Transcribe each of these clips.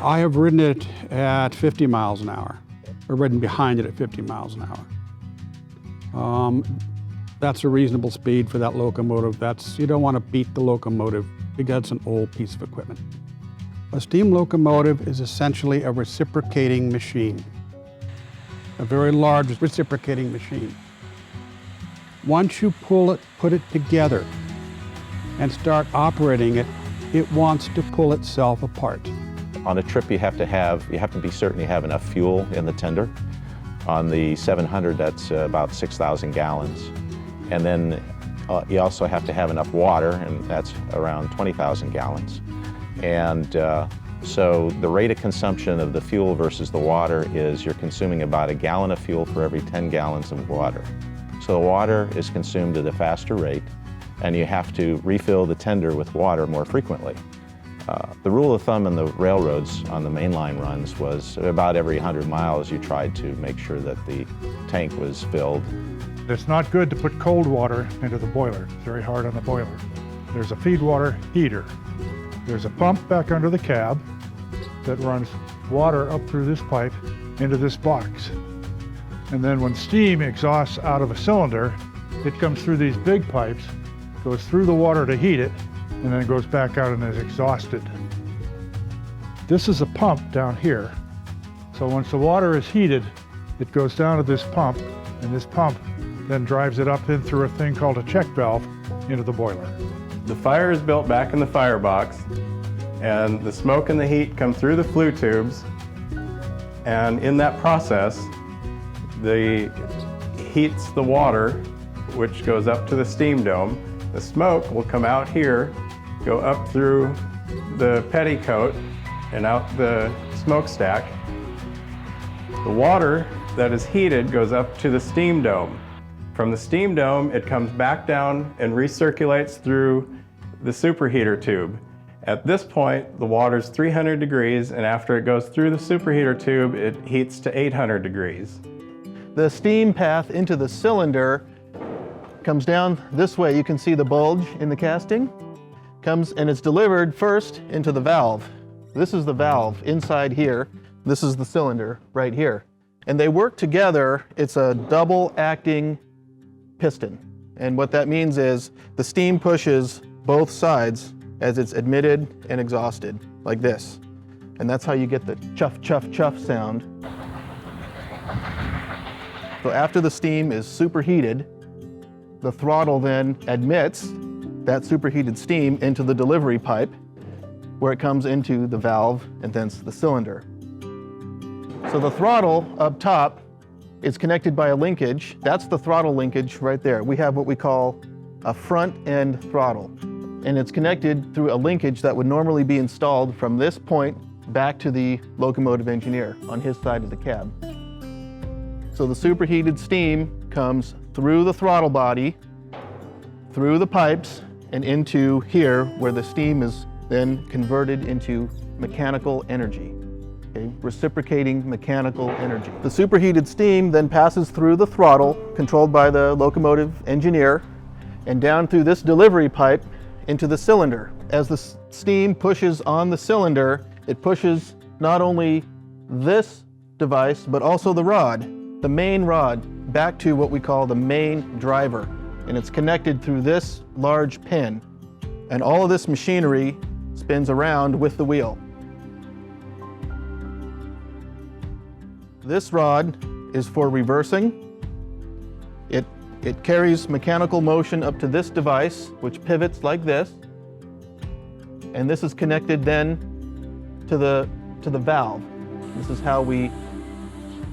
I have ridden it at 50 miles an hour, or ridden behind it at 50 miles an hour. That's a reasonable speed for that locomotive. You don't want to beat the locomotive because it's an old piece of equipment. A steam locomotive is essentially a reciprocating machine, a very large reciprocating machine. Once you put it together and start operating it, it wants to pull itself apart. On a trip you have to be certain you have enough fuel in the tender. On the 700, that's about 6,000 gallons. And then you also have to have enough water, and that's around 20,000 gallons. And so the rate of consumption of the fuel versus the water is you're consuming about a gallon of fuel for every 10 gallons of water. So the water is consumed at a faster rate, and you have to refill the tender with water more frequently. The rule of thumb in the railroads on the mainline runs was about every 100 miles you tried to make sure that the tank was filled. It's not good to put cold water into the boiler. It's very hard on the boiler. There's a feed water heater. There's a pump back under the cab that runs water up through this pipe into this box. And then when steam exhausts out of a cylinder, it comes through these big pipes, goes through the water to heat it, and then it goes back out and is exhausted. This is a pump down here. So once the water is heated, it goes down to this pump, and this pump then drives it up in through a thing called a check valve into the boiler. The fire is built back in the firebox, and the smoke and the heat come through the flue tubes, and in that process, heats the water, which goes up to the steam dome. The smoke will come out here, go up through the petticoat and out the smokestack. The water that is heated goes up to the steam dome. From the steam dome, it comes back down and recirculates through the superheater tube. At this point, the water's 300 degrees, and after it goes through the superheater tube, it heats to 800 degrees. The steam path into the cylinder comes down this way. You can see the bulge in the casting. Comes and it's delivered first into the valve. This is the valve inside here. This is the cylinder right here. And they work together. It's a double acting piston. And what that means is the steam pushes both sides as it's admitted and exhausted, like this. And that's how you get the chuff, chuff, chuff sound. So after the steam is superheated, the throttle then admits that superheated steam into the delivery pipe, where it comes into the valve and thence the cylinder. So the throttle up top is connected by a linkage. That's the throttle linkage right there. We have what we call a front end throttle, and it's connected through a linkage that would normally be installed from this point back to the locomotive engineer on his side of the cab. So the superheated steam comes through the throttle body, through the pipes, and into here where the steam is then converted into mechanical energy. Okay? Reciprocating mechanical energy. The superheated steam then passes through the throttle, controlled by the locomotive engineer, and down through this delivery pipe into the cylinder. As the steam pushes on the cylinder, it pushes not only this device, but also the rod, the main rod, back to what we call the main driver. And it's connected through this large pin. And all of this machinery spins around with the wheel. This rod is for reversing. It carries mechanical motion up to this device, which pivots like this. And this is connected then to the valve. This is how we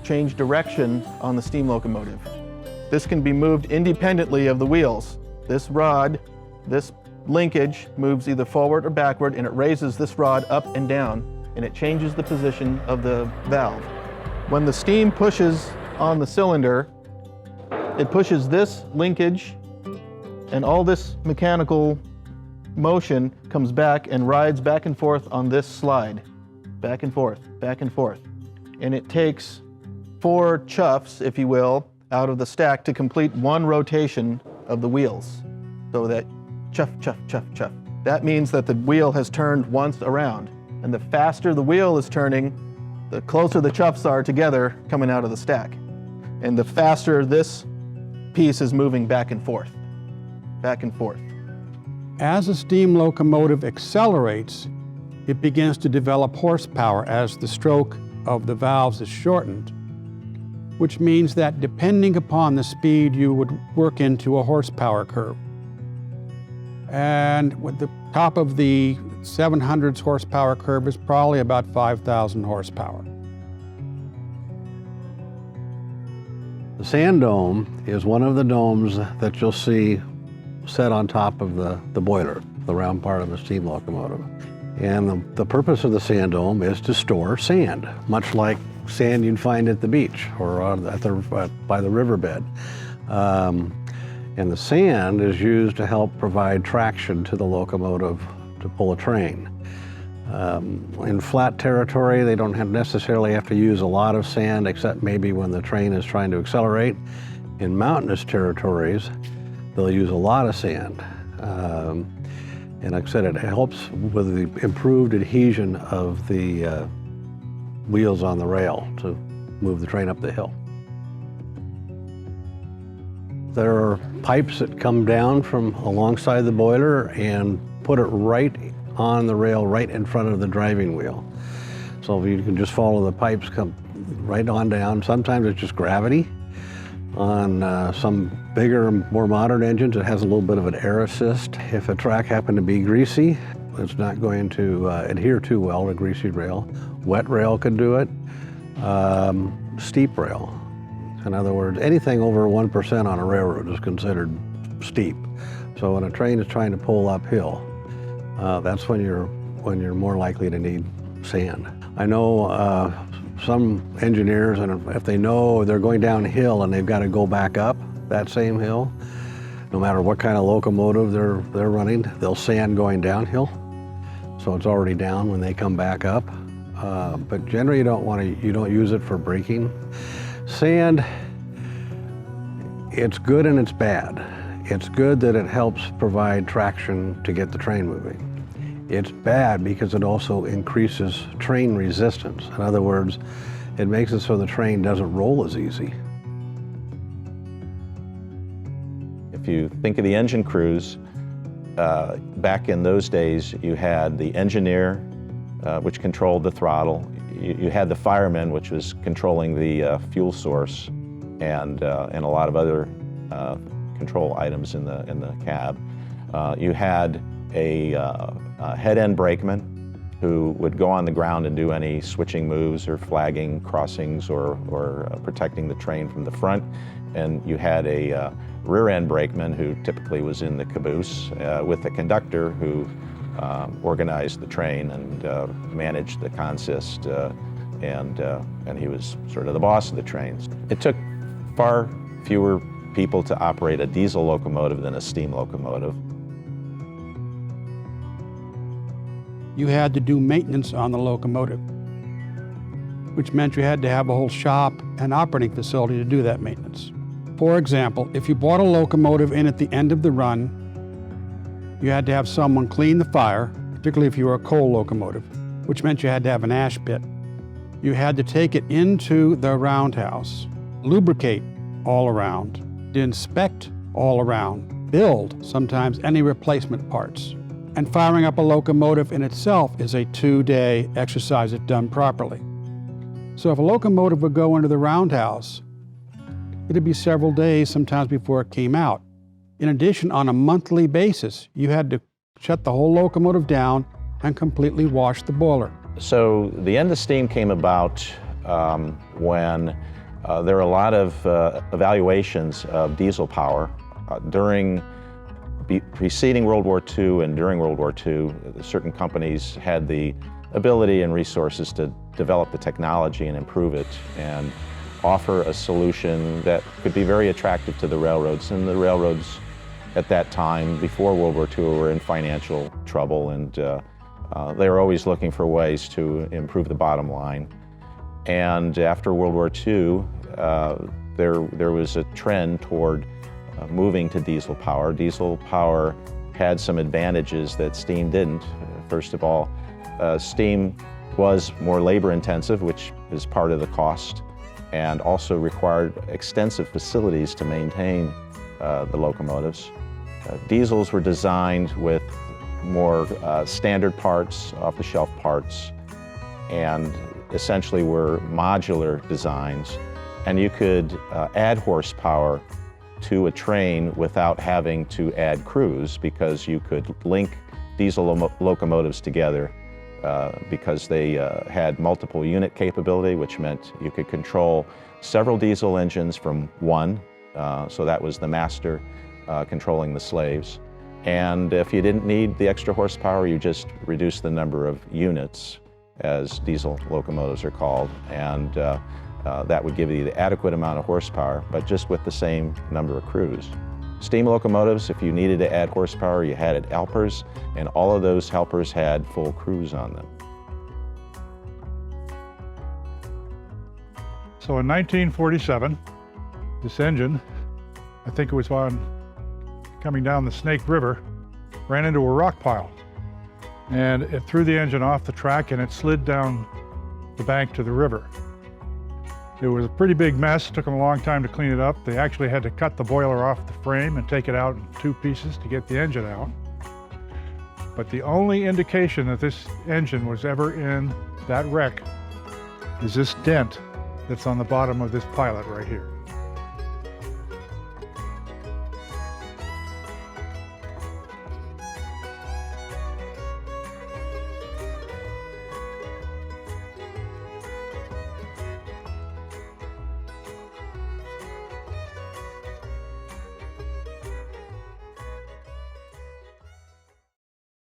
change direction on the steam locomotive. This can be moved independently of the wheels. This rod, this linkage moves either forward or backward, and it raises this rod up and down, and it changes the position of the valve. When the steam pushes on the cylinder, it pushes this linkage, and all this mechanical motion comes back and rides back and forth on this slide. Back and forth, back and forth. And it takes 4 chuffs, if you will, out of the stack to complete 1 rotation of the wheels. So that chuff, chuff, chuff, chuff. That means that the wheel has turned once around. And the faster the wheel is turning, the closer the chuffs are together coming out of the stack. And the faster this piece is moving back and forth, back and forth. As a steam locomotive accelerates, it begins to develop horsepower as the stroke of the valves is shortened, which means that depending upon the speed, you would work into a horsepower curve. And with the top of the 700s horsepower curve is probably about 5,000 horsepower. The sand dome is one of the domes that you'll see set on top of the boiler, the round part of the steam locomotive. And the purpose of the sand dome is to store sand, much like sand you'd find at the beach or by the riverbed. And the sand is used to help provide traction to the locomotive to pull a train. In flat territory, they don't necessarily have to use a lot of sand, except maybe when the train is trying to accelerate. In mountainous territories, they'll use a lot of sand. And like I said, it helps with the improved adhesion of the wheels on the rail to move the train up the hill. There are pipes that come down from alongside the boiler and put it right on the rail, right in front of the driving wheel. So you can just follow the pipes, come right on down. Sometimes it's just gravity. On some bigger, more modern engines, it has a little bit of an air assist. If a track happened to be greasy, it's not going to adhere too well to greasy rail. Wet rail could do it. Steep rail. In other words, anything over 1% on a railroad is considered steep. So when a train is trying to pull uphill, that's when you're more likely to need sand. I know some engineers, and if they know they're going downhill and they've got to go back up that same hill, no matter what kind of locomotive they're running, they'll sand going downhill, so it's already down when they come back up. But generally, you don't use it for braking. Sand, it's good and it's bad. It's good that it helps provide traction to get the train moving. It's bad because it also increases train resistance. In other words, it makes it so the train doesn't roll as easy. If you think of the engine crews, back in those days, you had the engineer, which controlled the throttle. You had the fireman, which was controlling the fuel source, and a lot of other control items in the cab. You had a head-end brakeman who would go on the ground and do any switching moves or flagging crossings or protecting the train from the front. And you had a rear-end brakeman who typically was in the caboose with the conductor who organized the train and managed the consist, and he was sort of the boss of the trains. It took far fewer people to operate a diesel locomotive than a steam locomotive. You had to do maintenance on the locomotive, which meant you had to have a whole shop and operating facility to do that maintenance. For example, if you bought a locomotive in at the end of the run, you had to have someone clean the fire, particularly if you were a coal locomotive, which meant you had to have an ash pit. You had to take it into the roundhouse, lubricate all around, inspect all around, build sometimes any replacement parts. And firing up a locomotive in itself is a 2-day exercise if done properly. So if a locomotive would go into the roundhouse, it'd be several days sometimes before it came out. In addition, on a monthly basis, you had to shut the whole locomotive down and completely wash the boiler. So the end of steam came about when there were a lot of evaluations of diesel power during preceding World War II and during World War II. Certain companies had the ability and resources to develop the technology and improve it and offer a solution that could be very attractive to the railroads. And the railroads at that time, before World War II, were in financial trouble, and they were always looking for ways to improve the bottom line. And after World War II, there was a trend toward moving to diesel power. Diesel power had some advantages that steam didn't. First of all, Steam was more labor intensive, which is part of the cost, and also required extensive facilities to maintain the locomotives. Diesels were designed with more standard parts, off-the-shelf parts, and essentially were modular designs. And you could add horsepower to a train without having to add crews, because you could link diesel locomotives together because they had multiple unit capability, which meant you could control several diesel engines from one. So that was the master controlling the slaves. And if you didn't need the extra horsepower, you just reduced the number of units, as diesel locomotives are called, and that would give you the adequate amount of horsepower, but just with the same number of crews. Steam locomotives, if you needed to add horsepower, you had helpers, and all of those helpers had full crews on them. So in 1947, this engine, I think it was coming down the Snake River, ran into a rock pile. And it threw the engine off the track and it slid down the bank to the river. It was a pretty big mess, took them a long time to clean it up. They actually had to cut the boiler off the frame and take it out in 2 pieces to get the engine out. But the only indication that this engine was ever in that wreck is this dent that's on the bottom of this pilot right here.